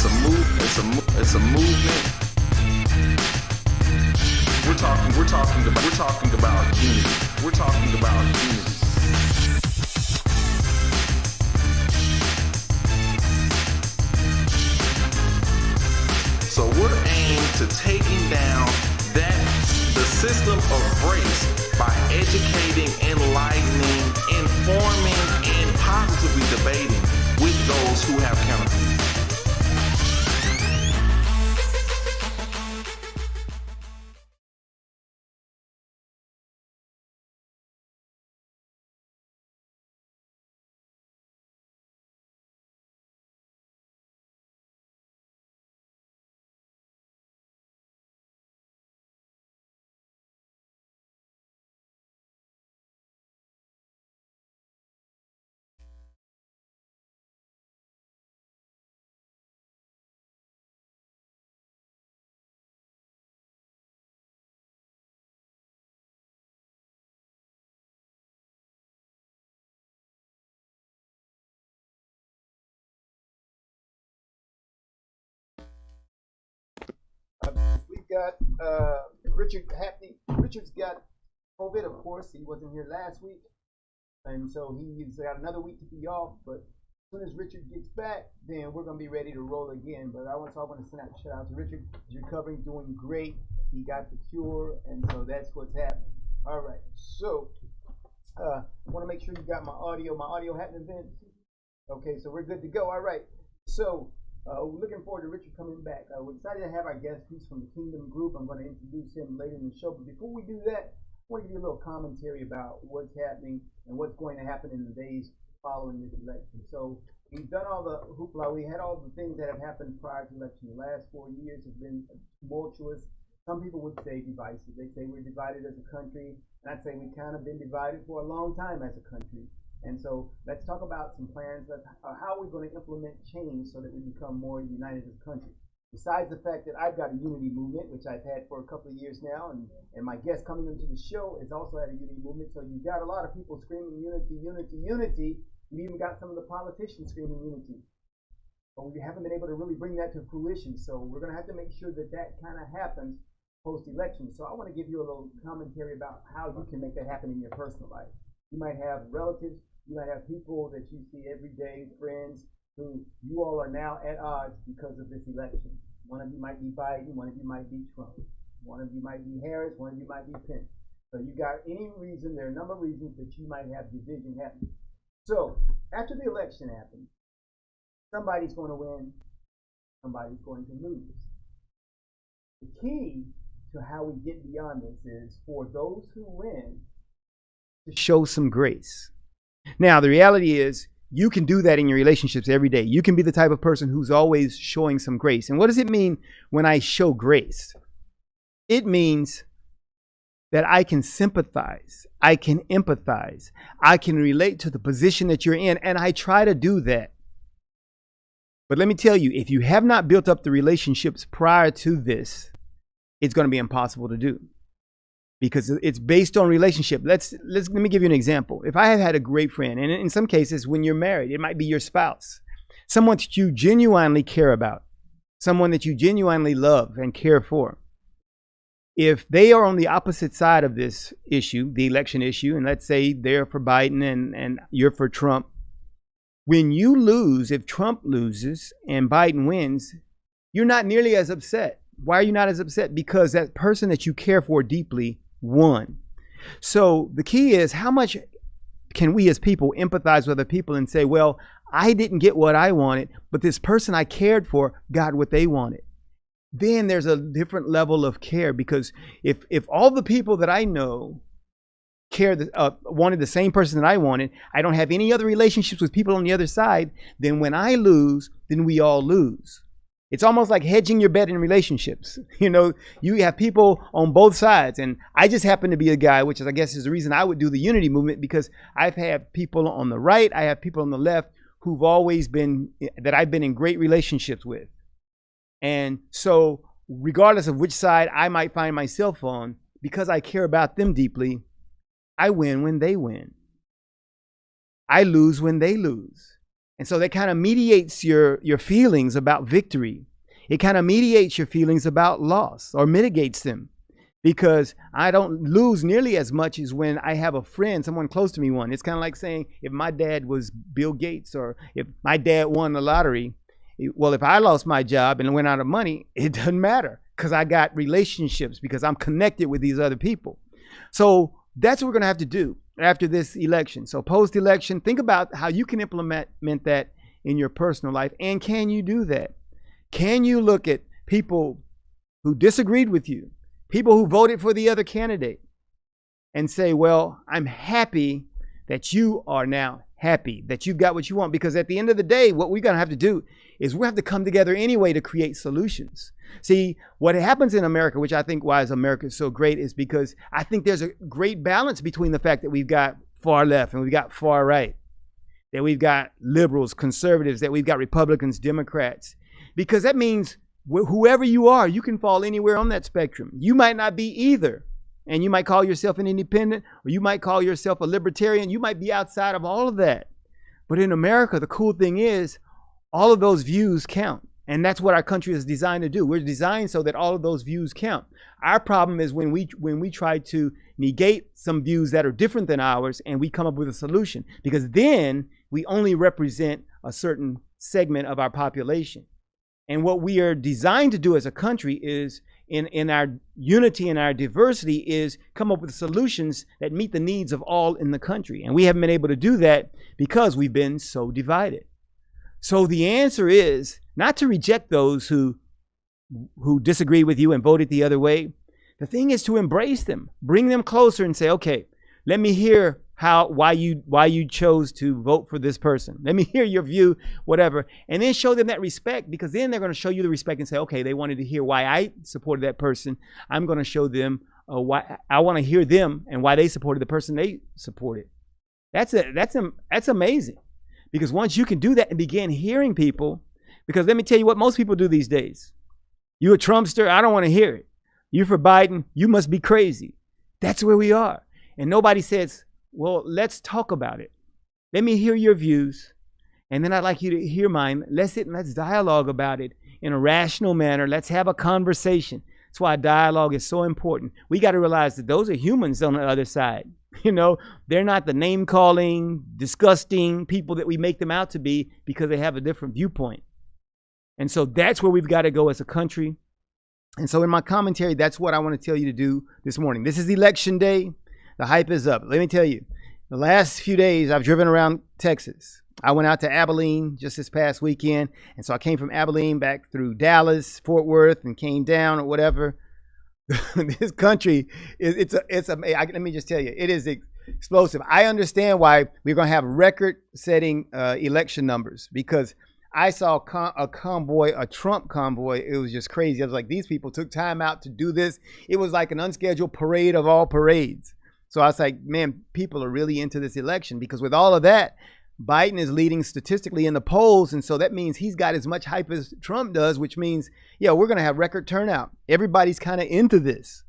It's a movement. We're talking about unity. We're talking about unity. So we're aimed to taking down the system of race by educating, enlightening, informing, and positively debating with those who have counterviews. We've got Richard Happy. Richard's got COVID, of course. He wasn't here last week, and so he's got another week to be off. But as soon as Richard gets back, then we're going to be ready to roll again. But I want to send out a shout out to Richard. He's recovering, doing great. He got the cure, and so that's what's happening. All right, so I want to make sure you got my audio. My audio happening, Vince? Okay, so we're good to go. All right, so we're looking forward to Richard coming back. We're excited to have our guest. He's from the Kingdom Group. I'm going to introduce him later in the show. But before we do that, I want to give you a little commentary about what's happening and what's going to happen in the days following this election. So we've done all the hoopla. We had all the things that have happened prior to the election. The last 4 years have been tumultuous. Some people would say divisive. They say we're divided as a country. And I'd say we've kind of been divided for a long time as a country. And so let's talk about some plans of how we're going to implement change so that we become more united as a country. Besides the fact that I've got a unity movement, which I've had for a couple of years now, and my guest coming into the show has also had a unity movement. So you've got a lot of people screaming unity, unity, unity. You even got some of the politicians screaming unity. But we haven't been able to really bring that to fruition. So we're going to have to make sure that that kind of happens post-election. So I want to give you a little commentary about how you can make that happen in your personal life. You might have relatives. You might have people that you see every day, friends, who you all are now at odds because of this election. One of you might be Biden, one of you might be Trump, one of you might be Harris, one of you might be Pence. So you got any reason, there are a number of reasons that you might have division happening. So after the election happens, somebody's going to win, somebody's going to lose. The key to how we get beyond this is for those who win to show some grace. Now, the reality is you can do that in your relationships every day. You can be the type of person who's always showing some grace. And what does it mean when I show grace? It means that I can sympathize. I can empathize. I can relate to the position that you're in. And I try to do that. But let me tell you, if you have not built up the relationships prior to this, it's going to be impossible to do. Because it's based on relationship. Let me give you an example. If I have had a great friend, and in some cases when you're married, it might be your spouse, someone that you genuinely care about, someone that you genuinely love and care for. If they are on the opposite side of this issue, the election issue, and let's say they're for Biden and you're for Trump, when you lose, if Trump loses and Biden wins, you're not nearly as upset. Why are you not as upset? Because that person that you care for deeply won. So the key is, how much can we as people empathize with other people and say, well, I didn't get what I wanted, but this person I cared for got what they wanted. Then there's a different level of care, because if all the people that I know wanted the same person that I wanted, I don't have any other relationships with people on the other side, then when I lose, then we all lose. It's almost like hedging your bet in relationships. You know, you have people on both sides. And I just happen to be a guy, which is, I guess, is the reason I would do the unity movement, because I've had people on the right, I have people on the left who've always been, that I've been in great relationships with. And so regardless of which side I might find myself on, because I care about them deeply, I win when they win. I lose when they lose. And so that kind of mediates your feelings about victory. It kind of mediates your feelings about loss or mitigates them, because I don't lose nearly as much as when I have a friend, someone close to me won. It's kind of like saying if my dad was Bill Gates or if my dad won the lottery, well, if I lost my job and went out of money, it doesn't matter because I got relationships, because I'm connected with these other people. So that's what we're going to have to do after this election. So post-election, think about how you can implement that in your personal life. And can you do that? Can you look at people who disagreed with you, people who voted for the other candidate, and say, well, I'm happy that you are now happy, that you got what you want? Because at the end of the day, what we're going to have to do is we have to come together anyway to create solutions. See, what happens in America, which I think why is America so great, is because I think there's a great balance between the fact that we've got far left and we've got far right, that we've got liberals, conservatives, that we've got Republicans, Democrats, because that means whoever you are, you can fall anywhere on that spectrum. You might not be either, and you might call yourself an independent, or you might call yourself a libertarian. You might be outside of all of that. But in America, the cool thing is all of those views count. And that's what our country is designed to do. We're designed so that all of those views count. Our problem is when we try to negate some views that are different than ours and we come up with a solution, because then we only represent a certain segment of our population. And what we are designed to do as a country is, in our unity and our diversity, is come up with solutions that meet the needs of all in the country. And we haven't been able to do that because we've been so divided. So the answer is not to reject those who disagree with you and voted the other way. The thing is to embrace them, bring them closer and say, okay, let me hear why you chose to vote for this person. Let me hear your view, whatever. And then show them that respect, because then they're going to show you the respect and say, okay, they wanted to hear why I supported that person. I'm going to show them why I want to hear them and why they supported the person they supported. That's amazing. Because once you can do that and begin hearing people, because let me tell you what most people do these days. You a Trumpster? I don't want to hear it. You for Biden? You must be crazy. That's where we are. And nobody says, well, let's talk about it. Let me hear your views. And then I'd like you to hear mine. Let's dialogue about it in a rational manner. Let's have a conversation. That's why dialogue is so important. We got to realize that those are humans on the other side. You know, they're not the name-calling, disgusting people that we make them out to be because they have a different viewpoint. And so that's where we've got to go as a country. And so in my commentary, that's what I want to tell you to do this morning. This is election day. The hype is up. Let me tell you, the last few days I've driven around Texas. I went out to Abilene just this past weekend. And so I came from Abilene back through Dallas, Fort Worth, and came down or whatever. This country let me just tell you, it is explosive. I understand why we're going to have record-setting election numbers, because I saw a Trump convoy. It was just crazy. I was like, these people took time out to do this. It was like an unscheduled parade of all parades. So I was like, man, people are really into this election, because with all of that, Biden is leading statistically in the polls. And so that means he's got as much hype as Trump does, which means, yeah, we're going to have record turnout. Everybody's kind of into this.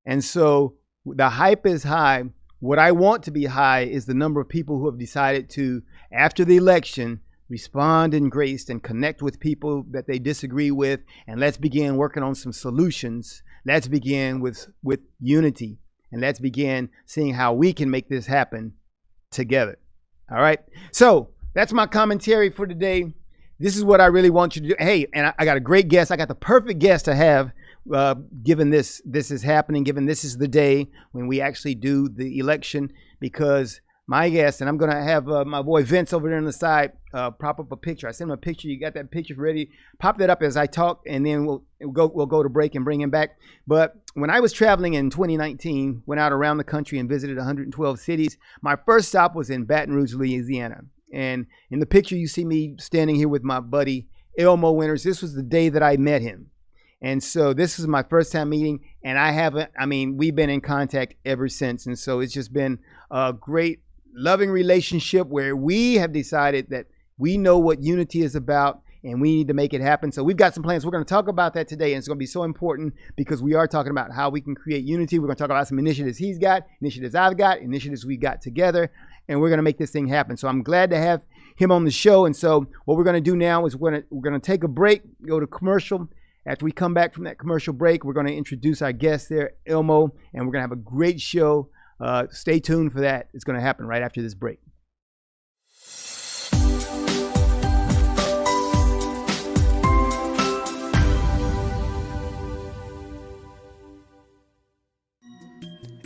And so the hype is high. What I want to be high is the number of people who have decided to, after the election, respond in grace and connect with people that they disagree with. And let's begin working on some solutions. Let's begin with unity. And let's begin seeing how we can make this happen together. All right. So that's my commentary for today. This is what I really want you to do. Hey, and I got a great guest. I got the perfect guest to have, given this is happening, given this is the day when we actually do the election, because my guest, and I'm going to have my boy Vince over there on the side prop up a picture. I sent him a picture. You got that picture ready? Pop that up as I talk, and then we'll go to break and bring him back. But when I was traveling in 2019, went out around the country and visited 112 cities. My first stop was in Baton Rouge, Louisiana. And in the picture, you see me standing here with my buddy Elmo Winters. This was the day that I met him. And so this is my first time meeting, and we've been in contact ever since. And so it's just been a great, loving relationship where we have decided that we know what unity is about and we need to make it happen. So we've got some plans. We're going to talk about that today, and it's going to be so important because we are talking about how we can create unity. We're going to talk about some initiatives he's got, initiatives I've got, initiatives we got together, and we're going to make this thing happen. So I'm glad to have him on the show. And so what we're going to do now is we're going to take a break, go to commercial. After we come back from that commercial break, we're going to introduce our guest there, Elmo, and we're going to have a great show. Stay tuned for that. It's going to happen right after this break.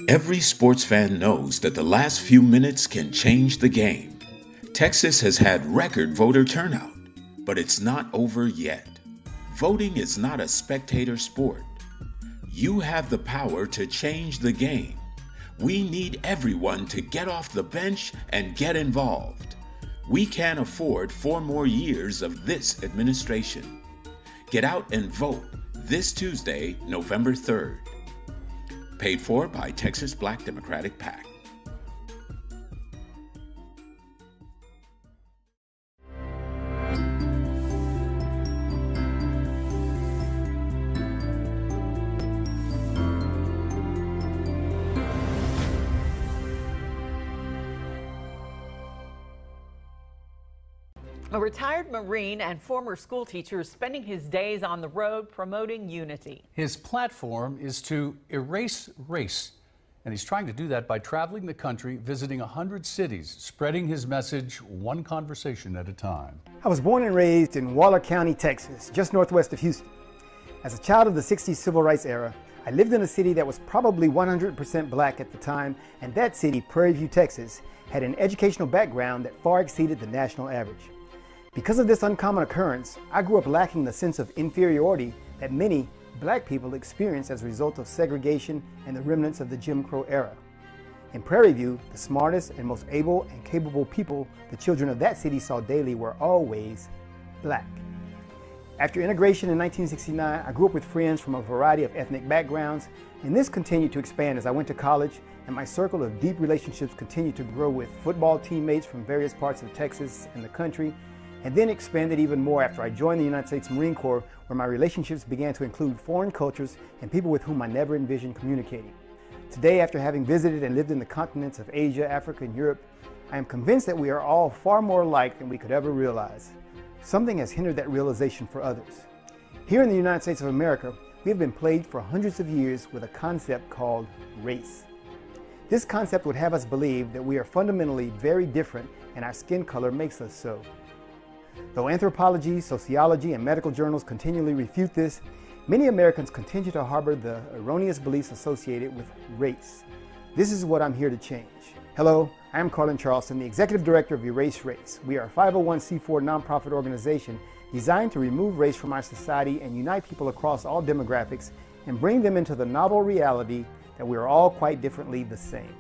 Every sports fan knows that the last few minutes can change the game. Texas has had record voter turnout, but it's not over yet. Voting is not a spectator sport. You have the power to change the game. We need everyone to get off the bench and get involved. We can't afford 4 more years of this administration. Get out and vote this Tuesday, November 3rd. Paid for by Texas Black Democratic PAC. A retired Marine and former school teacher is spending his days on the road promoting unity. His platform is to erase race, and he's trying to do that by traveling the country, visiting 100 cities, spreading his message one conversation at a time. I was born and raised in Waller County, Texas, just northwest of Houston. As a child of the 60s civil rights era, I lived in a city that was probably 100% black at the time, and that city, Prairie View, Texas, had an educational background that far exceeded the national average. Because of this uncommon occurrence, I grew up lacking the sense of inferiority that many black people experienced as a result of segregation and the remnants of the Jim Crow era. In Prairie View, the smartest and most able and capable people the children of that city saw daily were always black. After integration in 1969, I grew up with friends from a variety of ethnic backgrounds, and this continued to expand as I went to college, and my circle of deep relationships continued to grow with football teammates from various parts of Texas and the country, and then expanded even more after I joined the United States Marine Corps, where my relationships began to include foreign cultures and people with whom I never envisioned communicating. Today, after having visited and lived in the continents of Asia, Africa, and Europe, I am convinced that we are all far more alike than we could ever realize. Something has hindered that realization for others. Here in the United States of America, we have been plagued for hundreds of years with a concept called race. This concept would have us believe that we are fundamentally very different and our skin color makes us so. Though anthropology, sociology, and medical journals continually refute this, many Americans continue to harbor the erroneous beliefs associated with race. This is what I'm here to change. Hello, I am Carlen Charleston, the Executive Director of Erase Race. We are a 501c4 nonprofit organization designed to remove race from our society and unite people across all demographics and bring them into the novel reality that we are all quite differently the same.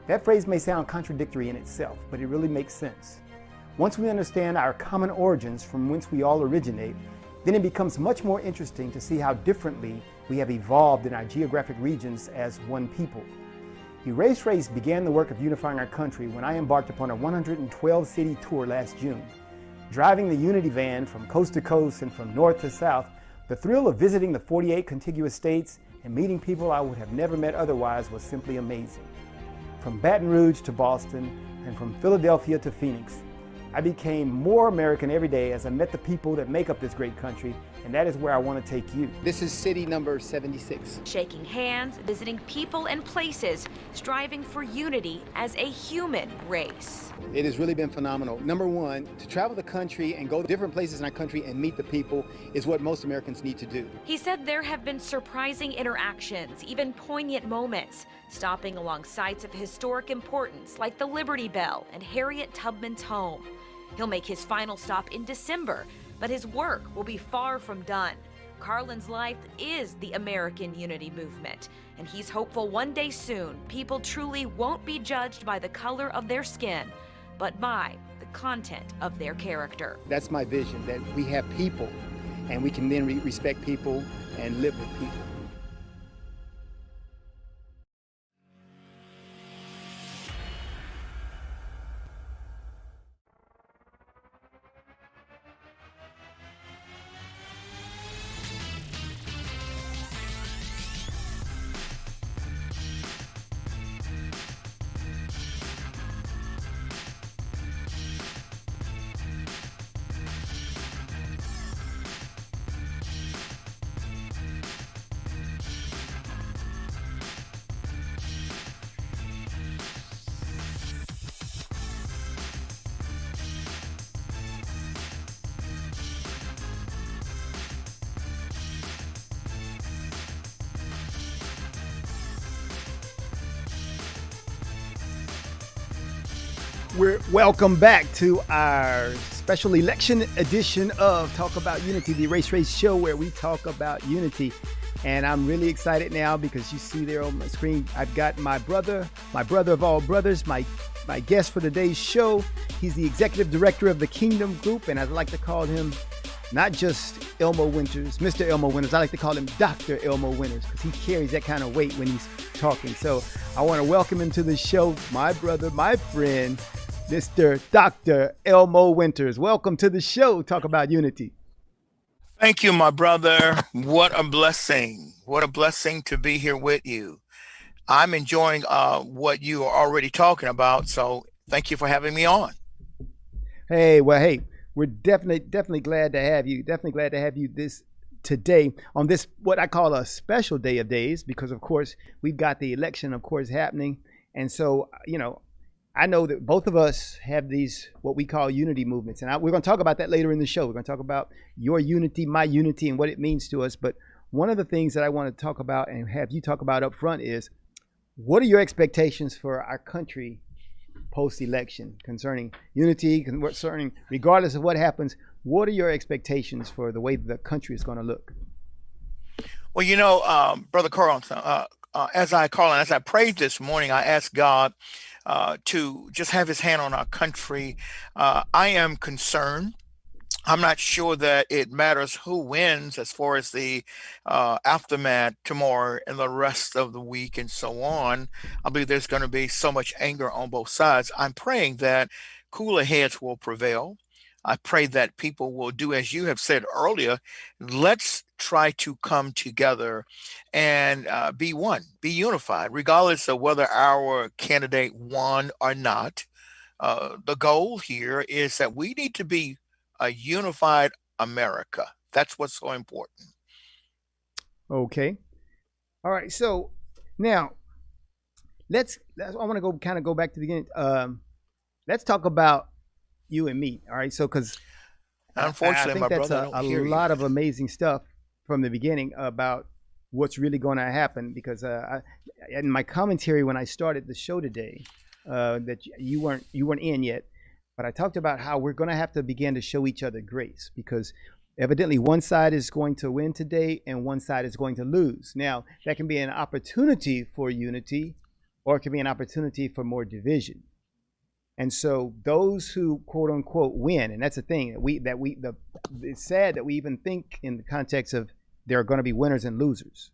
That phrase may sound contradictory in itself, but it really makes sense. Once we understand our common origins from whence we all originate, then it becomes much more interesting to see how differently we have evolved in our geographic regions as one people. Erase Race began the work of unifying our country when I embarked upon a 112-city tour last June. Driving the Unity van from coast to coast and from north to south, the thrill of visiting the 48 contiguous states and meeting people I would have never met otherwise was simply amazing. From Baton Rouge to Boston and from Philadelphia to Phoenix, I became more American every day as I met the people that make up this great country, and that is where I want to take you. This is city number 76. Shaking hands, visiting people and places, striving for unity as a human race. It has really been phenomenal. Number one, to travel the country and go to different places in our country and meet the people is what most Americans need to do. He said there have been surprising interactions, even poignant moments, stopping along sites of historic importance like the Liberty Bell and Harriet Tubman's home. He'll make his final stop in December, but his work will be far from done. Carlen's life is the American Unity Movement, and he's hopeful one day soon people truly won't be judged by the color of their skin, but by the content of their character. That's my vision, that we have people, and we can then respect people and live with people. We're welcome back to our special election edition of Talk About Unity, the Race show where we talk about unity. And I'm really excited now because you see there on my screen, I've got my brother of all brothers, my guest for today's show. He's the executive director of the Kingdom Group, and I'd like to call him not just Elmo Winters, Mr. Elmo Winters. I like to call him Dr. Elmo Winters because he carries that kind of weight when he's talking. So I want to welcome him to the show, my brother, my friend, Mr. Dr. Elmo Winters. Welcome to the show, Talk About Unity. Thank you, my brother. What a blessing. What a blessing to be here with you. I'm enjoying what you are already talking about, so thank you for having me on. Hey, we're definitely glad to have you. Definitely glad to have you today on this, what I call a special day of days, because of course we've got the election, of course, happening. And so, I know that both of us have these, what we call unity movements. And we're going to talk about that later in the show. We're going to talk about your unity, my unity, and what it means to us. But one of the things that I want to talk about and have you talk about up front is, what are your expectations for our country post-election concerning unity, concerning, regardless of what happens, what are your expectations for the way the country is going to look? Well, Brother Carlson, as I prayed this morning, I asked God to just have his hand on our country. I am concerned. I'm not sure that it matters who wins as far as the aftermath tomorrow and the rest of the week and so on. I believe there's going to be so much anger on both sides. I'm praying that cooler heads will prevail. I pray that people will do as you have said earlier. Let's try to come together and be one, be unified, regardless of whether our candidate won or not. The goal here is that we need to be a unified America. That's what's so important. Okay. All right. So now I want to go back to the beginning. Let's talk about you and me. All right. So, because unfortunately, I think my that's brother, a lot of amazing stuff from the beginning about what's really going to happen. Because in my commentary when I started the show today, that you weren't in yet, but I talked about how we're going to have to begin to show each other grace, because evidently one side is going to win today and one side is going to lose. Now, that can be an opportunity for unity, or it can be an opportunity for more division. And so those who quote unquote win, and that's the thing it's sad that we even think in the context of there are going to be winners and losers,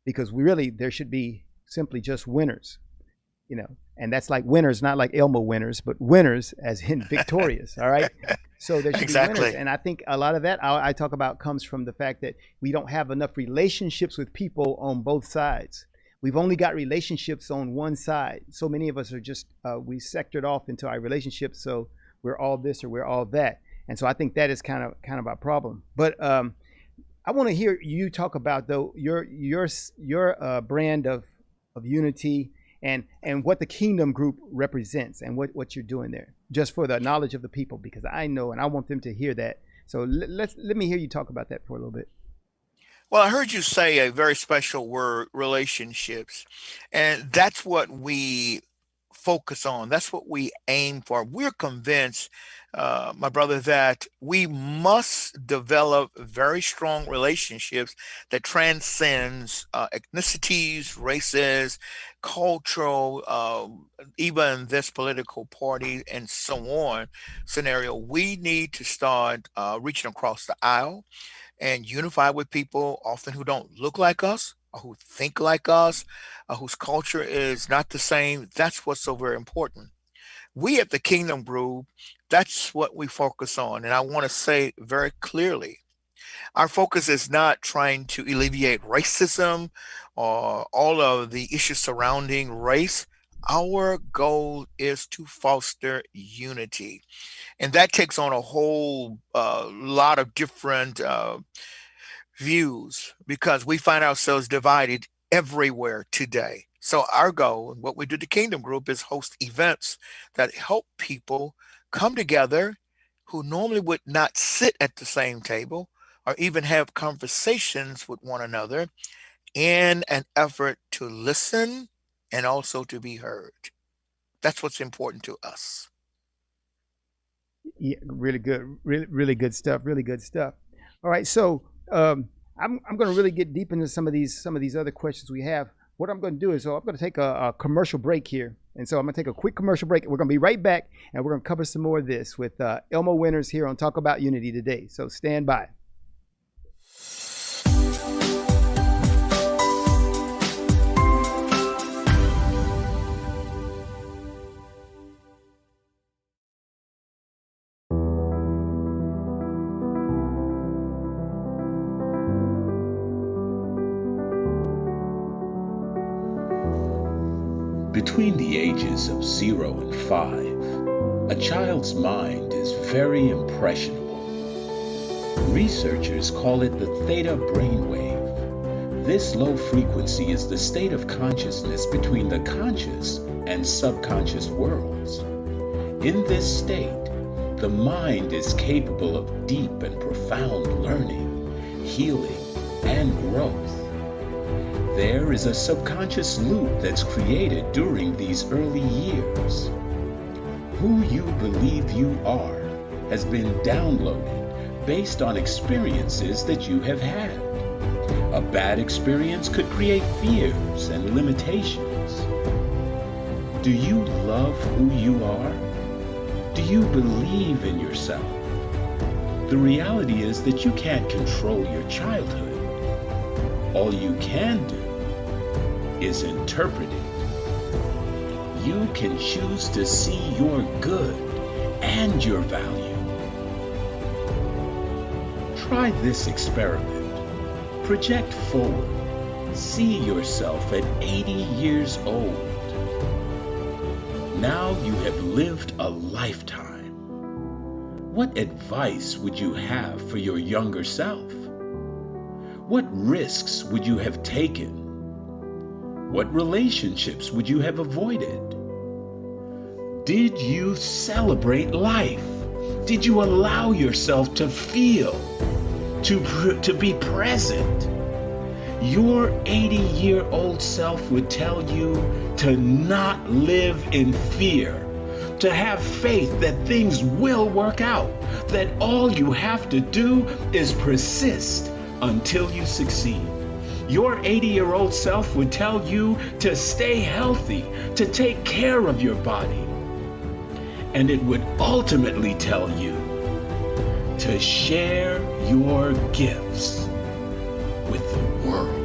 because there should be simply just winners, and that's like winners, not like Elmo Winners, but winners as in victorious. All right. So there should be winners. And I think a lot of that I talk about comes from the fact that we don't have enough relationships with people on both sides. We've only got relationships on one side. So many of us are just, we sectored off into our relationships. So we're all this or we're all that. And so I think that is kind of our problem. But I want to hear you talk about, though, your brand of unity and what the Kingdom Group represents and what you're doing there, just for the knowledge of the people, because I know and I want them to hear that. So let me hear you talk about that for a little bit. Well, I heard you say a very special word, relationships, and that's what we focus on. That's what we aim for. We're convinced, my brother, that we must develop very strong relationships that transcends ethnicities, races, cultural, even this political party and so on scenario. We need to start reaching across the aisle and unify with people often who don't look like us, or who think like us, or whose culture is not the same. That's what's so very important. We at the Kingdom Group, that's what we focus on. And I want to say very clearly, our focus is not trying to alleviate racism or all of the issues surrounding race. Our goal is to foster unity. And that takes on a whole lot of different views, because we find ourselves divided everywhere today. So our goal, and what we do at the Kingdom Group, is host events that help people come together who normally would not sit at the same table or even have conversations with one another, in an effort to listen and also to be heard. That's what's important to us. Yeah, really good, really good stuff. Really good stuff. All right, so I'm going to really get deep into some of these other questions we have. What I'm going to do is, I'm going to take a commercial break here, and so I'm going to take a quick commercial break. We're going to be right back, and we're going to cover some more of this with Elmo Winters here on Talk About Unity today. So stand by. Between the ages of 0 and 5, a child's mind is very impressionable. Researchers call it the theta brainwave. This low frequency is the state of consciousness between the conscious and subconscious worlds. In this state, the mind is capable of deep and profound learning, healing, and growth. There is a subconscious loop that's created during these early years. Who you believe you are has been downloaded based on experiences that you have had. A bad experience could create fears and limitations. Do you love who you are? Do you believe in yourself? The reality is that you can't control your childhood. All you can do is interpret it. You can choose to see your good and your value. Try this experiment. Project forward. See yourself at 80 years old. Now you have lived a lifetime. What advice would you have for your younger self? What risks would you have taken? What relationships would you have avoided? Did you celebrate life? Did you allow yourself to feel, to be present? Your 80-year-old self would tell you to not live in fear, to have faith that things will work out, that all you have to do is persist until you succeed. Your 80-year-old self would tell you to stay healthy, to take care of your body. And it would ultimately tell you to share your gifts with the world.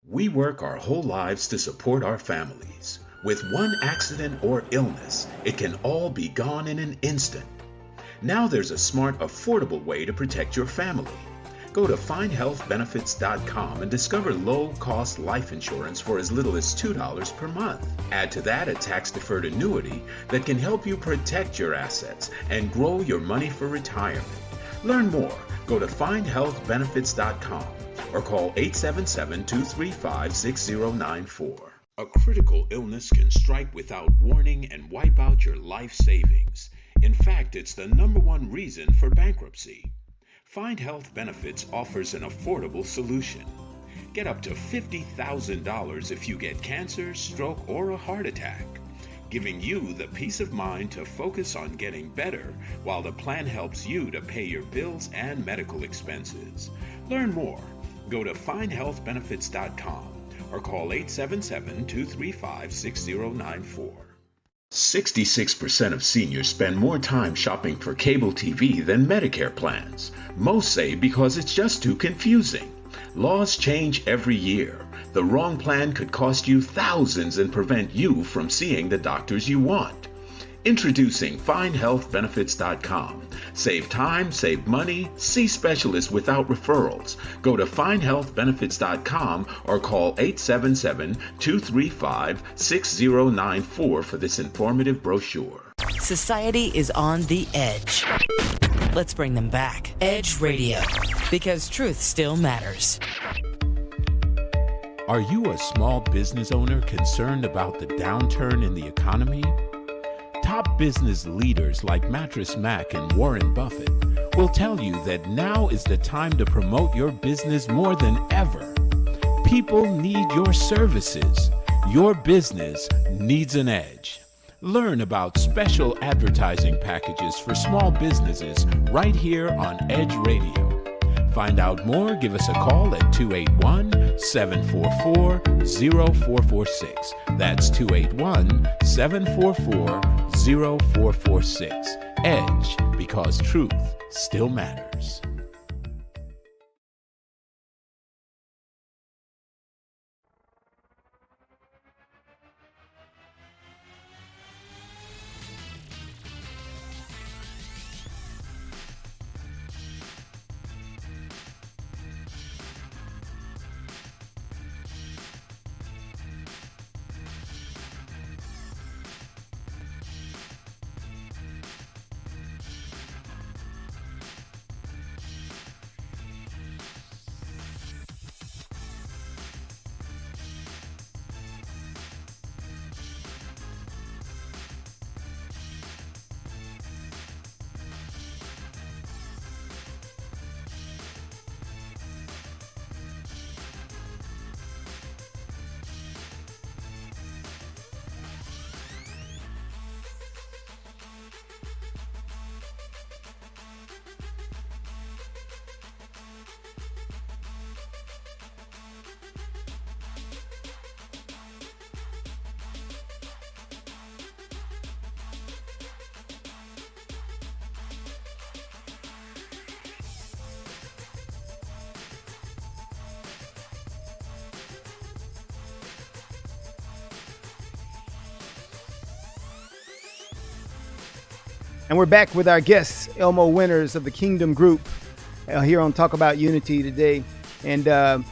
We work our whole lives to support our families. With one accident or illness, it can all be gone in an instant. Now there's a smart, affordable way to protect your family. Go to findhealthbenefits.com and discover low-cost life insurance for as little as $2 per month. Add to that a tax-deferred annuity that can help you protect your assets and grow your money for retirement. Learn more. Go to findhealthbenefits.com. or call 877-235-6094. A critical illness can strike without warning and wipe out your life savings. In fact, it's the #1 reason for bankruptcy. Find Health Benefits offers an affordable solution. Get up to $50,000 if you get cancer, stroke, or a heart attack, giving you the peace of mind to focus on getting better while the plan helps you to pay your bills and medical expenses. Learn more. Go to findhealthbenefits.com or call 877-235-6094. 66% of seniors spend more time shopping for cable TV than Medicare plans. Most say because it's just too confusing. Laws change every year. The wrong plan could cost you thousands and prevent you from seeing the doctors you want. Introducing findhealthbenefits.com. Save time, save money, see specialists without referrals. Go to findhealthbenefits.com or call 877-235-6094 for this informative brochure. Society is on the edge. Let's bring them back. Edge Radio, because truth still matters. Are you a small business owner concerned about the downturn in the economy? Top business leaders like Mattress Mac and Warren Buffett will tell you that now is the time to promote your business more than ever. People need your services. Your business needs an edge. Learn about special advertising packages for small businesses right here on Edge Radio. Find out more, give us a call at 281-744-0446. That's 281-744-0446. Edge, because truth still matters. And we're back with our guests, Elmo Winters of the Kingdom Group, here on Talk About Unity today. And I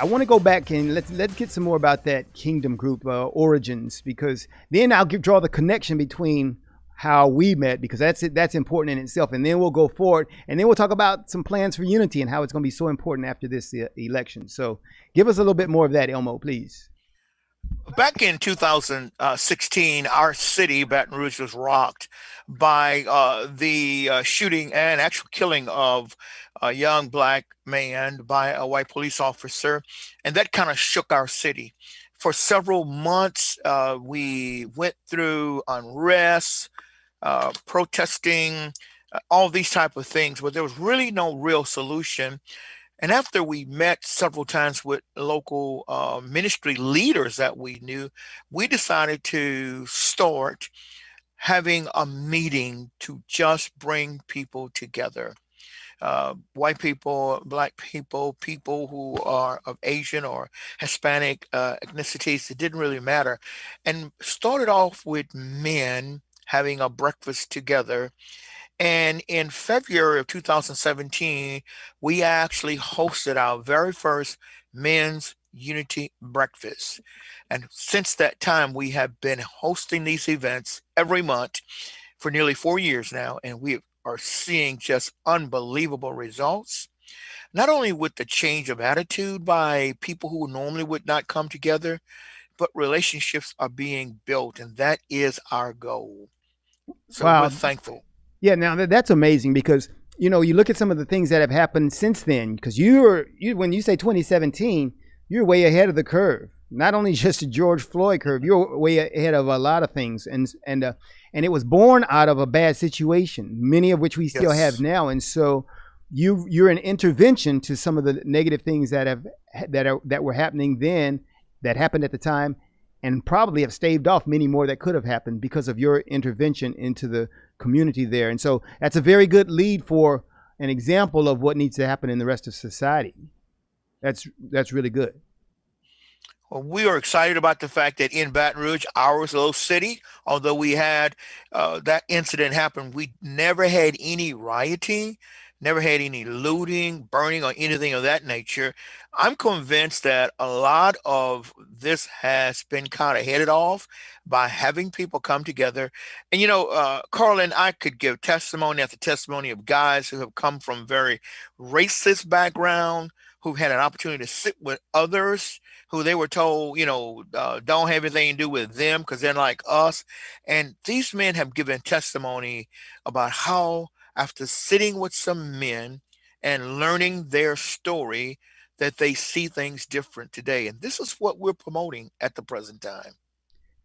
want to go back and let's get some more about that Kingdom Group origins, because then I'll draw the connection between how we met, because that's important in itself. And then we'll go forward, and then we'll talk about some plans for unity and how it's going to be so important after this election. So give us a little bit more of that, Elmo, please. Back in 2016, our city, Baton Rouge, was rocked by the shooting and actual killing of a young black man by a white police officer. And that kind of shook our city. For several months, we went through unrest, protesting, all these type of things, but there was really no real solution. And after we met several times with local ministry leaders that we knew, we decided to start having a meeting to just bring people together. White people, black people, people who are of Asian or Hispanic ethnicities, it didn't really matter. And started off with men having a breakfast together. And in February of 2017, we actually hosted our very first men's unity breakfast. And since that time, we have been hosting these events every month for nearly 4 years now. And we are seeing just unbelievable results, not only with the change of attitude by people who normally would not come together, but relationships are being built. And that is our goal. So Wow. we're thankful. Yeah, now that's amazing, because you look at some of the things that have happened since then. Because you when you say 2017, you're way ahead of the curve. Not only just the George Floyd curve, you're way ahead of a lot of things, and it was born out of a bad situation, many of which we still have now. And so you're an intervention to some of the negative things that were happening then, that happened at the time, and probably have staved off many more that could have happened because of your intervention into the community there. And so that's a very good lead for an example of what needs to happen in the rest of society. That's really good. Well, we are excited about the fact that in Baton Rouge, our little city, although we had that incident happen, we never had any rioting. never had any looting, burning, or anything of that nature. I'm convinced that a lot of this has been kind of headed off by having people come together. And, Carlin, I could give testimony after testimony of guys who have come from very racist background, who've had an opportunity to sit with others who they were told, don't have anything to do with them because they're like us. And these men have given testimony about how, after sitting with some men and learning their story, that they see things different today. And this is what we're promoting at the present time.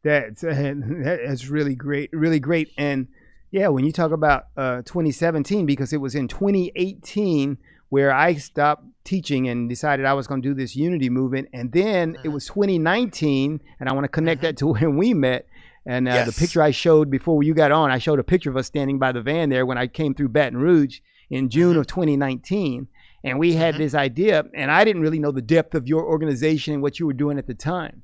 That's really great, really great. And yeah, when you talk about 2017, because it was in 2018 where I stopped teaching and decided I was going to do this unity movement. And then it was 2019, and I want to connect that to when we met. And the picture I showed before you got on, I showed a picture of us standing by the van there when I came through Baton Rouge in June of 2019. And we had this idea, and I didn't really know the depth of your organization and what you were doing at the time.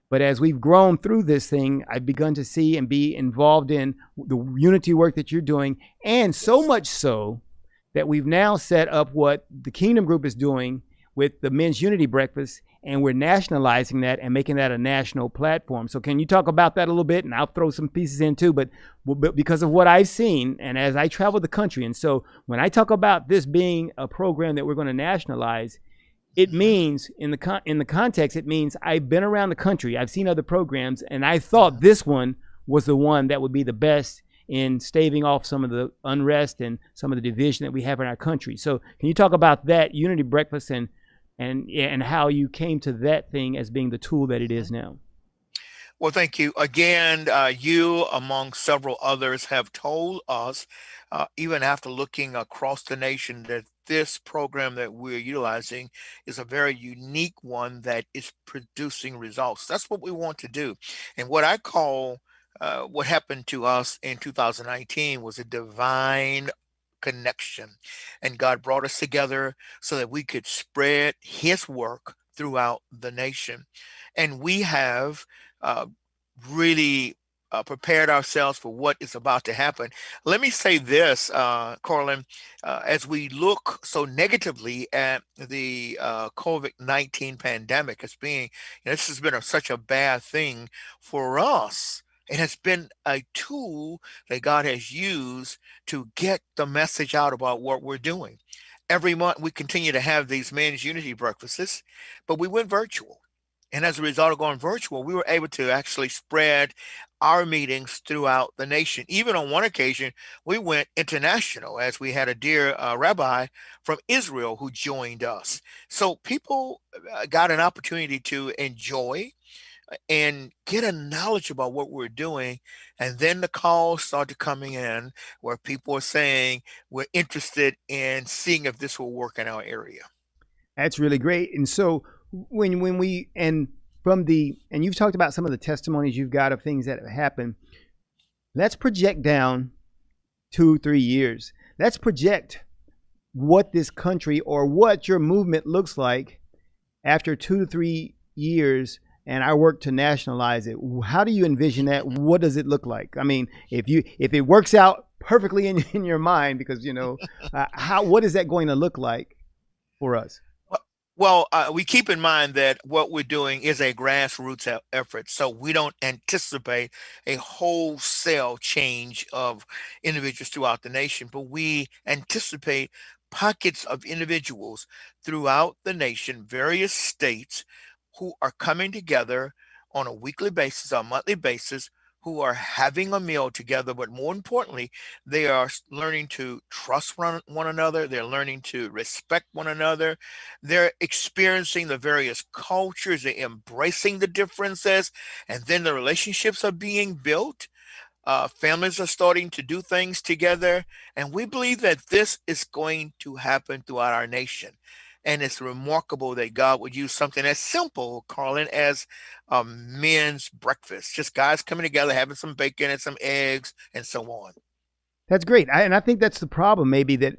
But as we've grown through this thing, I've begun to see and be involved in the unity work that you're doing. And so much so that we've now set up what the Kingdom Group is doing with the Men's Unity Breakfast, and we're nationalizing that and making that a national platform. So can you talk about that a little bit? And I'll throw some pieces in too, but because of what I've seen and as I travel the country. And so when I talk about this being a program that we're going to nationalize, it means in the context, it means I've been around the country. I've seen other programs, and I thought this one was the one that would be the best in staving off some of the unrest and some of the division that we have in our country. So can you talk about that Unity Breakfast and how you came to that thing as being the tool that it is now? Well, thank you. Again, you, among several others, have told us, even after looking across the nation, that this program that we're utilizing is a very unique one that is producing results. That's what we want to do. And what I call what happened to us in 2019 was a divine connection. And God brought us together so that we could spread his work throughout the nation. And we have really prepared ourselves for what is about to happen. Let me say this, Carlin, as we look so negatively at the COVID-19 pandemic as being, this has been such a bad thing for us. It has been a tool that God has used to get the message out about what we're doing. Every month we continue to have these men's unity breakfasts, but we went virtual. And as a result of going virtual, we were able to actually spread our meetings throughout the nation. Even on one occasion, we went international as we had a dear rabbi from Israel who joined us. So people got an opportunity to enjoy and get a knowledge about what we're doing. And then the calls started coming in where people are saying, we're interested in seeing if this will work in our area. That's really great. And so when we, and you've talked about some of the testimonies you've got of things that have happened. Let's project down 2-3 years. Let's project what this country or what your movement looks like after 2 to 3 years and our work to nationalize it. How do you envision that? What does it look like? I mean, if it works out perfectly in your mind, because what is that going to look like for us? Well, we keep in mind that what we're doing is a grassroots effort, so we don't anticipate a wholesale change of individuals throughout the nation, but we anticipate pockets of individuals throughout the nation, various states, who are coming together on a weekly basis or monthly basis, who are having a meal together, but more importantly, they are learning to trust one another. They're learning to respect one another. They're experiencing the various cultures. They're embracing the differences, and then the relationships are being built. Families are starting to do things together, and we believe that this is going to happen throughout our nation. And it's remarkable that God would use something as simple, Carlin, as a men's breakfast. Just guys coming together, having some bacon and some eggs and so on. That's great. And I think that's the problem, maybe, that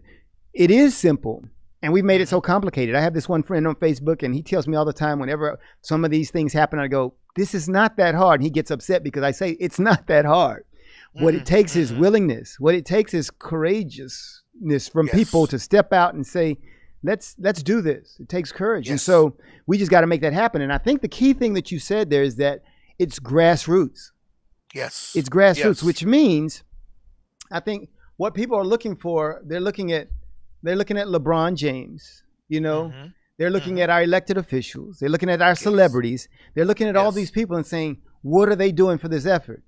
it is simple and we've made it so complicated. I have this one friend on Facebook, and he tells me all the time whenever some of these things happen, I go, this is not that hard. And he gets upset because I say it's not that hard. What it Mm-hmm. takes is Mm-hmm. willingness. What it takes is courageousness from people Yes. to step out and say, let's do this. It takes courage. And Yes. so we just got to make that happen. And I think the key thing that you said there is that it's grassroots. Yes. It's grassroots, Yes. which means I think what people are looking for, they're looking at LeBron James, you know, Mm-hmm. they're looking Mm-hmm. at our elected officials, they're looking at our Yes. celebrities, they're looking at all these Yes. people and saying, what are they doing for this effort?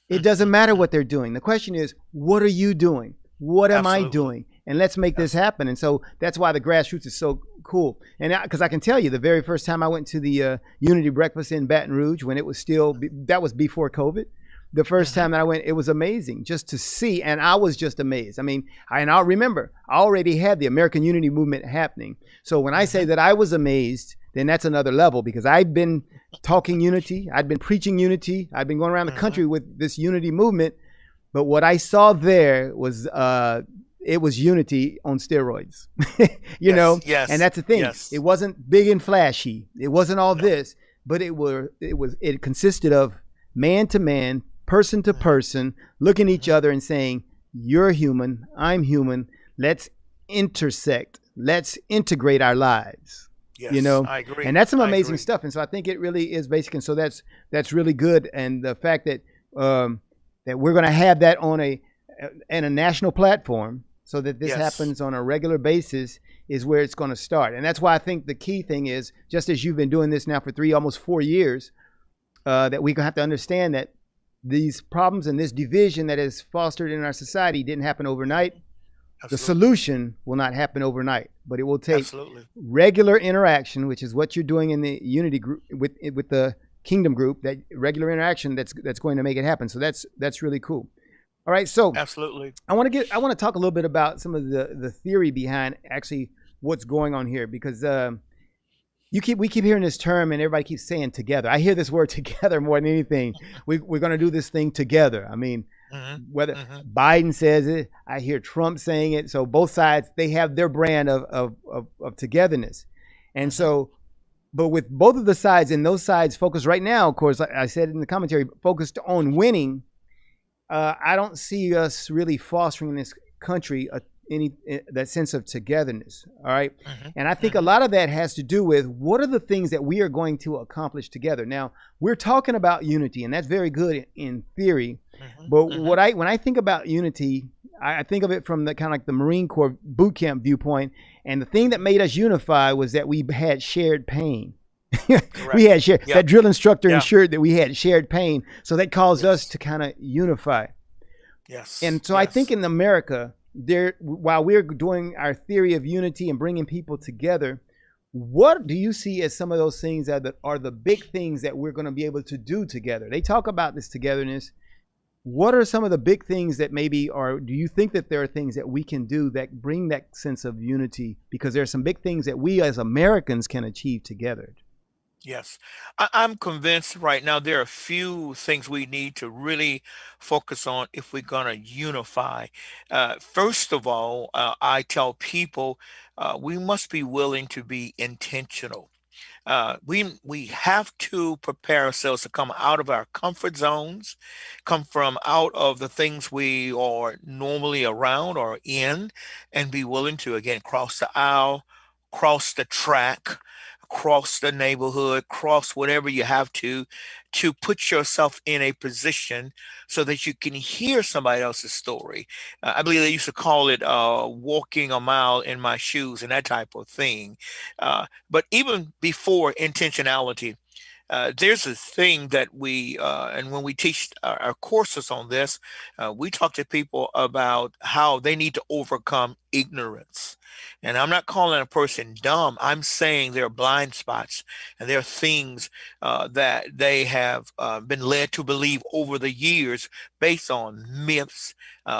It doesn't matter what they're doing. The question is, what are you doing? What am I Absolutely. doing? And let's make this happen. And so that's why the grassroots is so cool. And because I can tell you, the very first time I went to the Unity Breakfast in Baton Rouge, when it was still, that was before COVID. The first Mm-hmm. time that I went, it was amazing just to see. And I was just amazed. I mean, I'll remember, I already had the American Unity Movement happening. So when I say Mm-hmm. that I was amazed, then that's another level, because I've been talking unity. I'd been preaching unity. I'd been going around the Mm-hmm. country with this unity movement. But what I saw there was it was unity on steroids, you Yes. know. Yes. And that's the thing. Yes. It wasn't big and flashy. It wasn't all No. this, but it consisted of man to man, person to person, looking at each Mhm. other and saying, "You're human. I'm human. Let's intersect. Let's integrate our lives." Yes. You know, I agree. and that's some I amazing agree. stuff. And so I think it really is basic. And so that's really good. And the fact that that we're going to have that on a national platform, so that this Yes. happens on a regular basis, is where it's going to start. And that's why I think the key thing is, just as you've been doing this now for almost 4 years, that we're going to have to understand that these problems and this division that is fostered in our society didn't happen overnight. The Absolutely. solution will not happen overnight, but it will take Absolutely. regular interaction, which is what you're doing in the Unity group with the Kingdom group. That regular interaction that's going to make it happen. So that's really cool. All right, so Absolutely. I want to talk a little bit about some of the theory behind actually what's going on here, because we keep hearing this term and everybody keeps saying together. I hear this word together more than anything. We're going to do this thing together. I mean, Mm-hmm. whether Mm-hmm. Biden says it, I hear Trump saying it. So both sides, they have their brand of togetherness. And so, but with both of the sides, and those sides focus right now, of course, like I said in the commentary, focused on winning. I don't see us really fostering in this country that sense of togetherness. All right. Mm-hmm. And I think a lot of that has to do with what are the things that we are going to accomplish together. Now, we're talking about unity, and that's very good in theory. Mm-hmm. But Mm-hmm. when I think about unity, I think of it from the kind of like the Marine Corps boot camp viewpoint. And the thing that made us unify was that we had shared pain. We had shared, Yeah. that drill instructor Yeah. ensured that we had shared pain. So that caused us to kind of unify. Yes. And so I Yes. think in America, while we're doing our theory of unity and bringing people together, what do you see as some of those things that are the big things that we're going to be able to do together? They talk about this togetherness. What are some of the big things that maybe, or do you think that there are things that we can do that bring that sense of unity? Because there are some big things that we as Americans can achieve together. Yes, I'm convinced right now there are a few things we need to really focus on if we're going to unify. First of all, I tell people we must be willing to be intentional. We have to prepare ourselves to come out of our comfort zones, come from out of the things we are normally around or in, and be willing to again cross the aisle, cross the track, cross the neighborhood, cross whatever you have to put yourself in a position so that you can hear somebody else's story. I believe they used to call it walking a mile in my shoes and that type of thing. But even before intentionality, there's a thing that and when we teach our courses on this, we talk to people about how they need to overcome ignorance. And I'm not calling a person dumb. I'm saying there are blind spots and there are things that they have been led to believe over the years based on myths,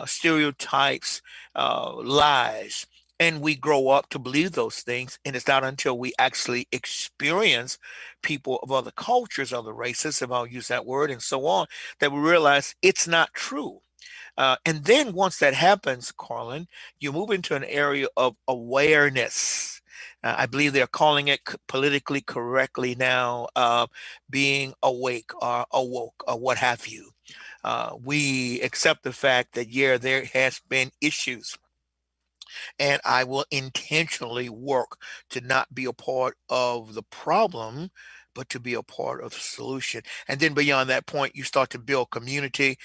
stereotypes, lies. And we grow up to believe those things. And it's not until we actually experience people of other cultures, other races, if I'll use that word, and so on, that we realize it's not true. And then once that happens, Carlin, you move into an area of awareness. I believe they're calling it politically correctly now, being awake or awoke or what have you. We accept the fact that, yeah, there has been issues, and I will intentionally work to not be a part of the problem, but to be a part of the solution. And then beyond that point, you start to build community,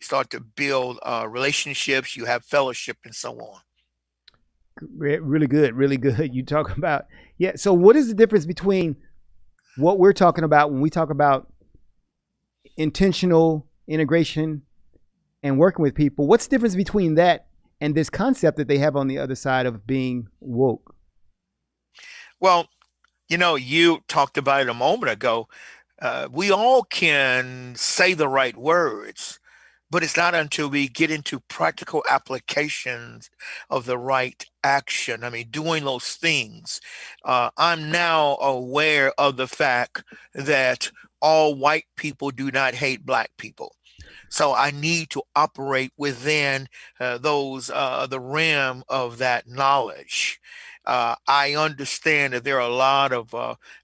start to build relationships, you have fellowship, and so on. Really good, really good. You talk about, yeah. So what is the difference between what we're talking about when we talk about intentional integration and working with people? What's the difference between that and this concept that they have on the other side of being woke? Well, you talked about it a moment ago. We all can say the right words, but it's not until we get into practical applications of the right action. I mean, doing those things. I'm now aware of the fact that all white people do not hate black people. So I need to operate within the realm of that knowledge. I understand that there are a lot of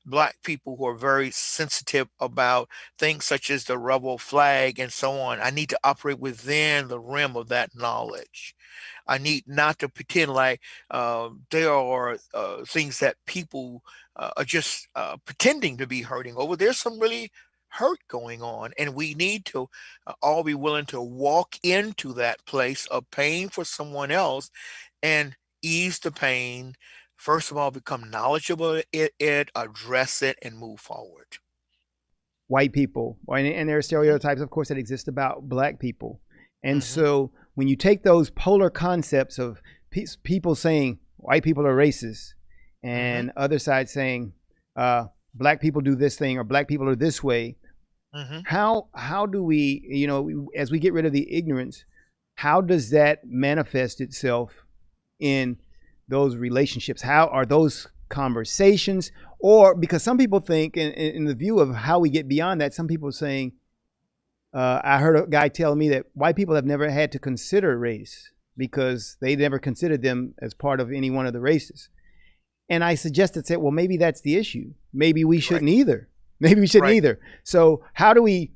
black people who are very sensitive about things such as the rebel flag and so on. I need to operate within the realm of that knowledge. I need not to pretend like there are things that people are just pretending to be hurting over. There's some really hurt going on, and we need to all be willing to walk into that place of pain for someone else and ease the pain. First of all, become knowledgeable it, address it, and move forward. White people, and there are stereotypes, of course, that exist about black people. And so when you take those polar concepts of people saying white people are racist and other side saying black people do this thing or black people are this way, how do we, as we get rid of the ignorance, how does that manifest itself in those relationships? How are those conversations? Or because some people think in the view of how we get beyond that, some people are saying, I heard a guy tell me that white people have never had to consider race because they never considered them as part of any one of the races. And I suggested, well, maybe that's the issue. Maybe we shouldn't either. Maybe we shouldn't either. So how do we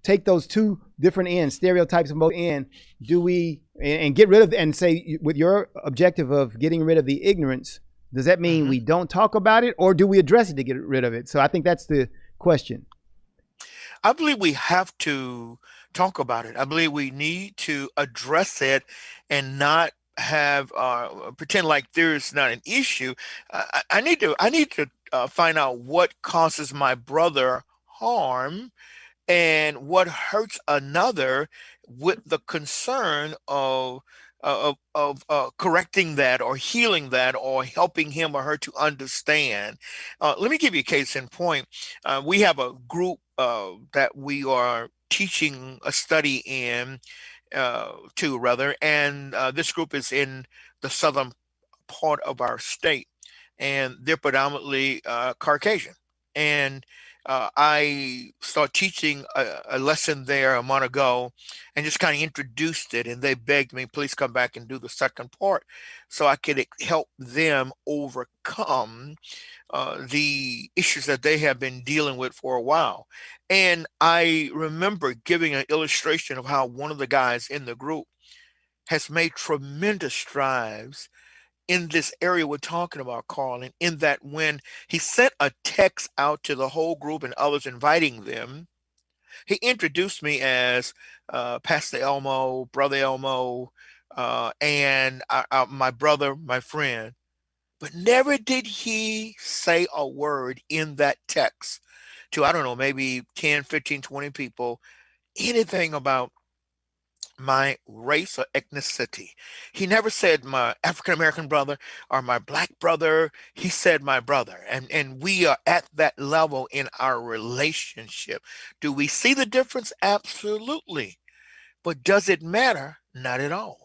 take those two different ends, stereotypes on both ends, and get rid of, and say, with your objective of getting rid of the ignorance, does that mean we don't talk about it, or do we address it to get rid of it? So I think that's the question. I believe we have to talk about it. I believe we need to address it and not have pretend like there's not an issue. I need to find out what causes my brother harm and what hurts another, with the concern of correcting that or healing that or helping him or her to understand. Let me give you a case in point. We have a group that we are teaching a study in and this group is in the southern part of our state, and they're predominantly Caucasian. And I started teaching a lesson there a month ago and just kind of introduced it, and they begged me, please come back and do the second part so I could help them overcome the issues that they have been dealing with for a while. And I remember giving an illustration of how one of the guys in the group has made tremendous strides in this area we're talking about, Carlen, in that when he sent a text out to the whole group and others inviting them, he introduced me as Pastor Elmo, Brother Elmo, and my brother, my friend. But never did he say a word in that text to, I don't know, maybe 10, 15, 20 people, anything about my race or ethnicity. He never said my African-American brother or my black brother. He said my brother. And we are at that level in our relationship. Do we see the difference? Absolutely. But does it matter? Not at all.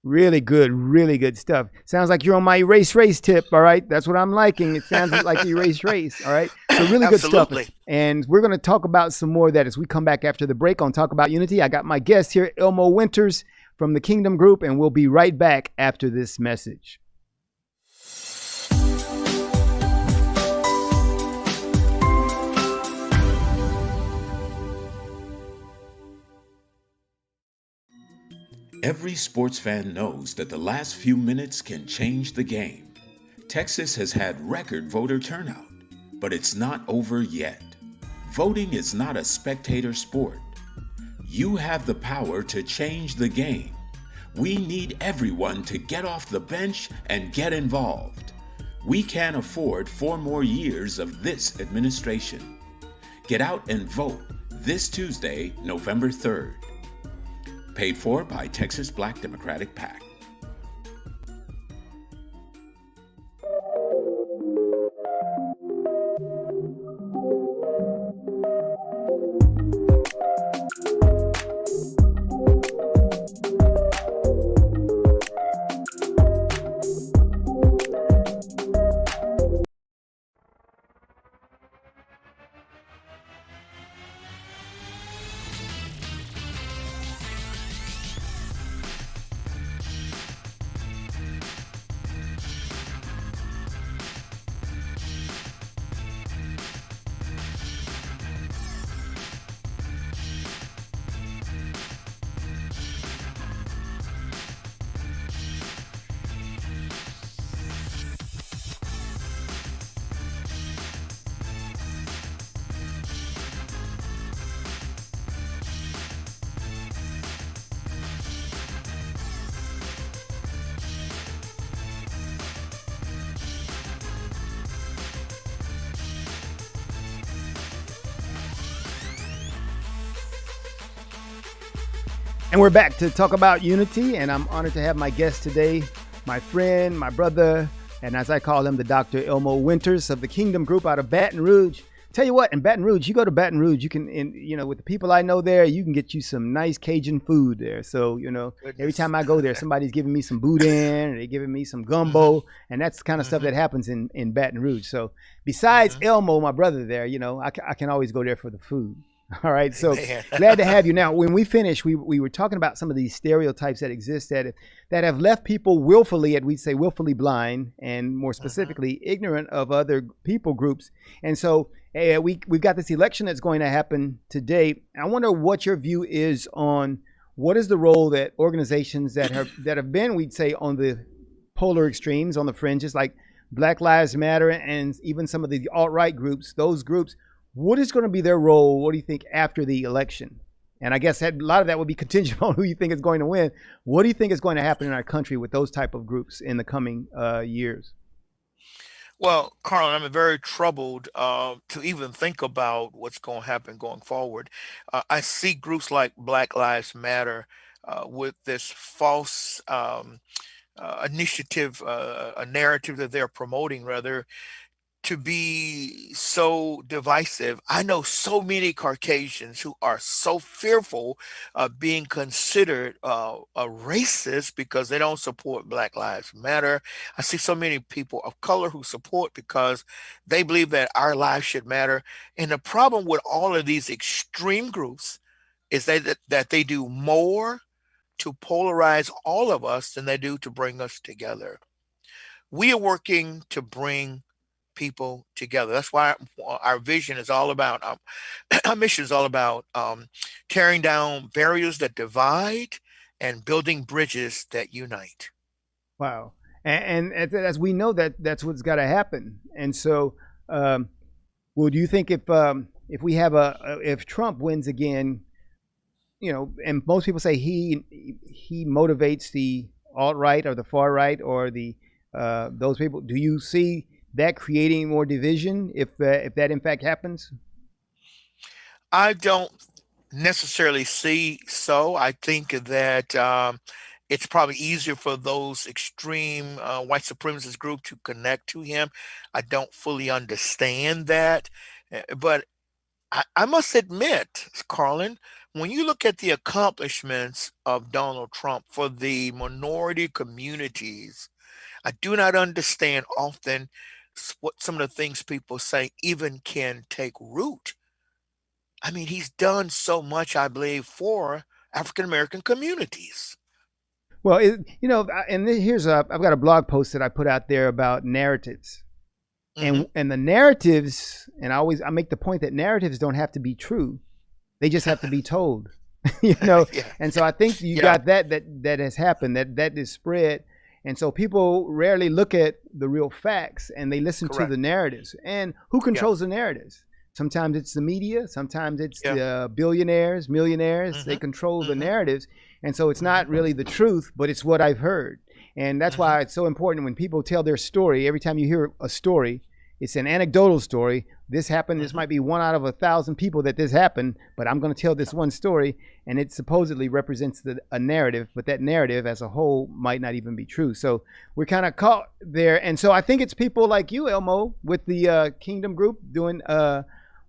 Really good stuff. Sounds like you're on my erase tip. All right. That's what I'm liking. It sounds like the erase. All right. So really good stuff. And we're going to talk about some more of that as we come back after the break on Talk About Unity. I got my guest here, Elmo Winters from the Kingdom Group, and we'll be right back after this message. Every sports fan knows that the last few minutes can change the game. Texas has had record voter turnout, but it's not over yet. Voting is not a spectator sport. You have the power to change the game. We need everyone to get off the bench and get involved. We can't afford 4 more years of this administration. Get out and vote this Tuesday, November 3rd. Paid for by Texas Black Democratic PAC. And we're back to talk about unity, and I'm honored to have my guest today, my friend, my brother, and as I call him, the Dr. Elmo Winters of the Kingdom Group out of Baton Rouge. Tell you what, in Baton Rouge, you go to Baton Rouge, you can, with the people I know there, you can get you some nice Cajun food there. So, every time I go there, somebody's giving me some boudin, or they're giving me some gumbo, and that's the kind of stuff that happens in Baton Rouge. So besides Elmo, my brother there, I can always go there for the food. All right. So glad to have you. Now, when we finish, we were talking about some of these stereotypes that exist that have left people willfully, we'd say willfully blind, and more specifically, ignorant of other people groups. And so we've got this election that's going to happen today. I wonder what your view is on what is the role that organizations that have been, we'd say, on the polar extremes, on the fringes, like Black Lives Matter and even some of the alt-right groups, those groups. What is going to be their role, what do you think, after the election? And I guess a lot of that would be contingent on who you think is going to win. What do you think is going to happen in our country with those type of groups in the coming years? Well, Carlen, I'm very troubled to even think about what's going to happen going forward. I see groups like Black Lives Matter with this false initiative, a narrative that they're promoting, rather, to be so divisive. I know so many Caucasians who are so fearful of being considered a racist because they don't support Black Lives Matter. I see so many people of color who support because they believe that our lives should matter. And the problem with all of these extreme groups is that they do more to polarize all of us than they do to bring us together. We are working to bring people together. That's why our vision is all about, our mission is all about tearing down barriers that divide and building bridges that unite. Wow. And as we know, that's what's got to happen. And so, do you think if we have if Trump wins again, and most people say he motivates the alt-right or the far right or the those people, do you see that creating more division if that in fact happens? I don't necessarily see so. I think that it's probably easier for those extreme white supremacist groups to connect to him. I don't fully understand that. But I must admit, Carlen, when you look at the accomplishments of Donald Trump for the minority communities, I do not understand often what some of the things people say even can take root. I mean, he's done so much, I believe, for African American communities. Well, and here's I've got a blog post that I put out there about narratives, and the narratives, and I make the point that narratives don't have to be true; they just have to be told. you know. Yeah. And so I think you Yeah. got that has happened, that is spread. And so people rarely look at the real facts and they listen to Correct. the narratives. And who Yeah. controls the narratives? Sometimes it's the media, sometimes it's Yeah. the billionaires, millionaires. They Mm-hmm. control the Mm-hmm. narratives. And so it's not Mm-hmm. really the truth, but it's what I've heard. And that's Mm-hmm. why it's so important when people tell their story. Every time you hear a story, it's an anecdotal story. This happened. This Mm-hmm. might be one out of 1,000 people that this happened, but I'm going to tell this one story, and it supposedly represents a narrative, but that narrative as a whole might not even be true. So we're kind of caught there. And so I think it's people like you, Elmo, with the Kingdom Group doing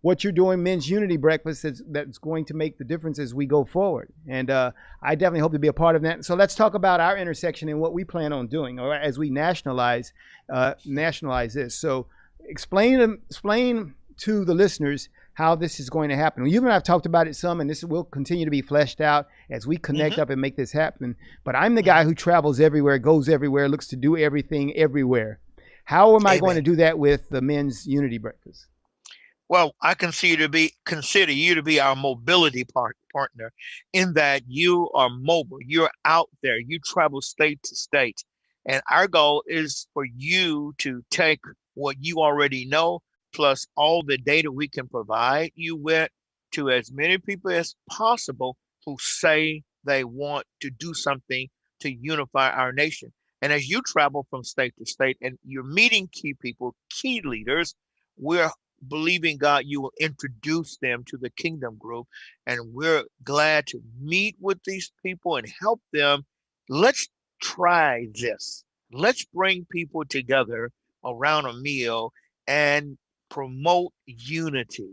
what you're doing, Men's Unity Breakfast, that's going to make the difference as we go forward. And I definitely hope to be a part of that. So let's talk about our intersection and what we plan on doing, or as we nationalize this. So explain to the listeners how this is going to happen. You and I have talked about it some, and this will continue to be fleshed out as we connect up and make this happen. But I'm the guy who travels everywhere, goes everywhere, looks to do everything everywhere. How am I going to do that with the Men's Unity Breakfast? Well, I consider you to be our mobility partner, in that you are mobile. You're out there. You travel state to state. And our goal is for you to take what you already know, plus all the data we can provide you with, to as many people as possible who say they want to do something to unify our nation. And as you travel from state to state and you're meeting key people, key leaders, we're believing God you will introduce them to the Kingdom Group. And we're glad to meet with these people and help them. Let's try this. Let's bring people together around a meal and promote unity.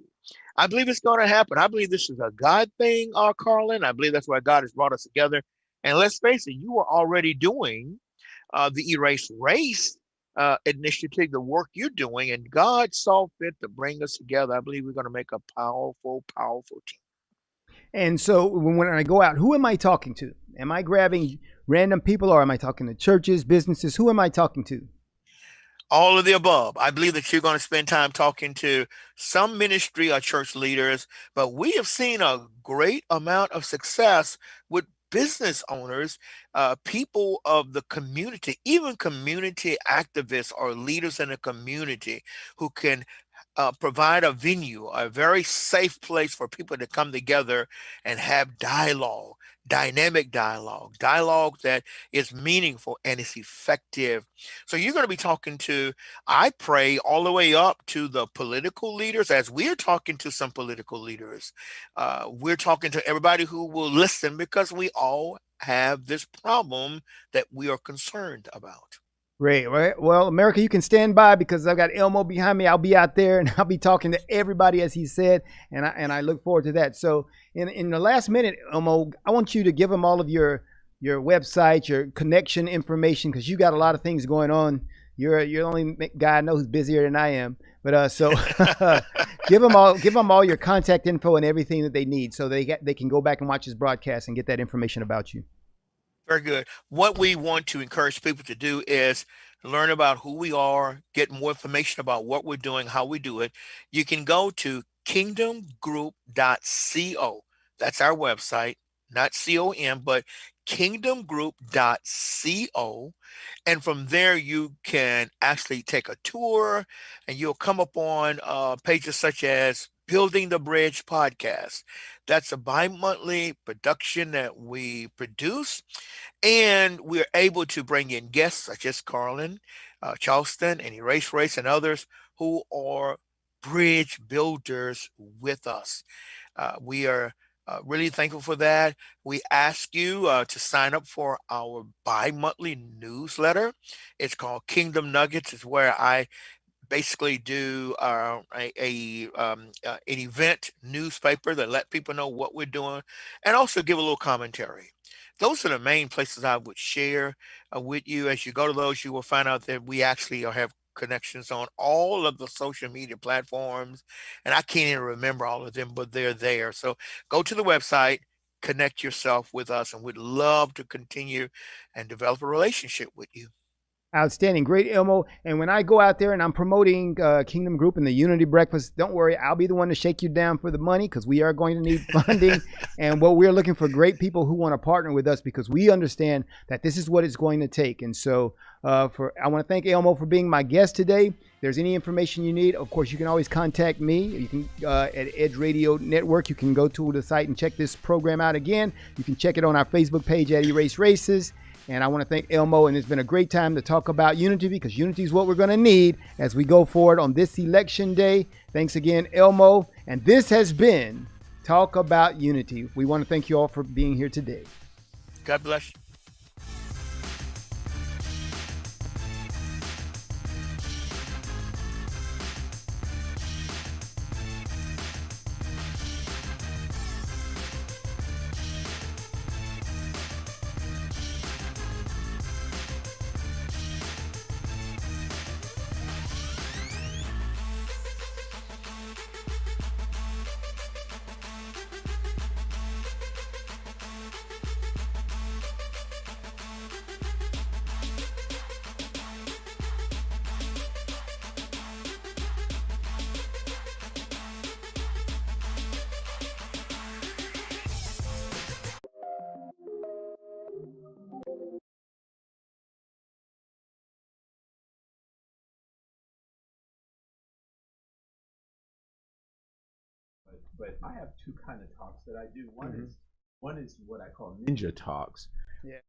I believe it's going to happen. I believe this is a God thing, Carlin. I believe that's why God has brought us together. And let's face it, you are already doing the Erase Race initiative, the work you're doing, and God saw fit to bring us together. I believe we're going to make a powerful, powerful team. And so when I go out, who am I talking to? Am I grabbing random people, or am I talking to churches, businesses? Who am I talking to? All of the above. I believe that you're going to spend time talking to some ministry or church leaders, but we have seen a great amount of success with business owners, people of the community, even community activists or leaders in the community who can provide a venue, a very safe place for people to come together and have dialogue, dynamic dialogue, dialogue that is meaningful and is effective. So you're going to be talking to, I pray, all the way up to the political leaders. As we're talking to some political leaders, we're talking to everybody who will listen, because we all have this problem that we are concerned about. Great, right? Well, America, you can stand by because I've got Elmo behind me. I'll be out there and I'll be talking to everybody, as he said, and I look forward to that. So, in the last minute, Elmo, I want you to give them all of your website, your connection information, because you got a lot of things going on. You're the only guy I know who's busier than I am. But so give them all your contact info and everything that they need, so they can go back and watch this broadcast and get that information about you. Very good. What we want to encourage people to do is learn about who we are, get more information about what we're doing, how we do it. You can go to kingdomgroup.co. That's our website, not com, but kingdomgroup.co. And from there, you can actually take a tour, and you'll come upon pages such as Building the Bridge podcast. That's a bi-monthly production that we produce, and we're able to bring in guests such as Carlen Charleston and Erase Race and others who are bridge builders with us. We are really thankful for that. We ask you to sign up for our bi-monthly newsletter. It's called Kingdom Nuggets. It's where I basically do an event newspaper that let people know what we're doing, and also give a little commentary. Those are the main places I would share with you. As you go to those, you will find out that we actually have connections on all of the social media platforms, and I can't even remember all of them, but they're there. So go to the website, connect yourself with us, and we'd love to continue and develop a relationship with you. Outstanding. Great, Elmo. And when I go out there and I'm promoting Kingdom Group and the Unity Breakfast, don't worry, I'll be the one to shake you down for the money because we are going to need funding. And what we're looking for great people who want to partner with us because we understand that this is what it's going to take. And so I want to thank Elmo for being my guest today. If there's any information you need, of course, you can always contact me. You can at Edge Radio Network. You can go to the site and check this program out again. You can check it on our Facebook page at Erase Races. And I want to thank Elmo, and it's been a great time to talk about unity because unity is what we're going to need as we go forward on this election day. Thanks again, Elmo. And this has been Talk About Unity. We want to thank you all for being here today. God bless you. But I have two kind of talks that I do. One is what I call ninja talks. Yeah.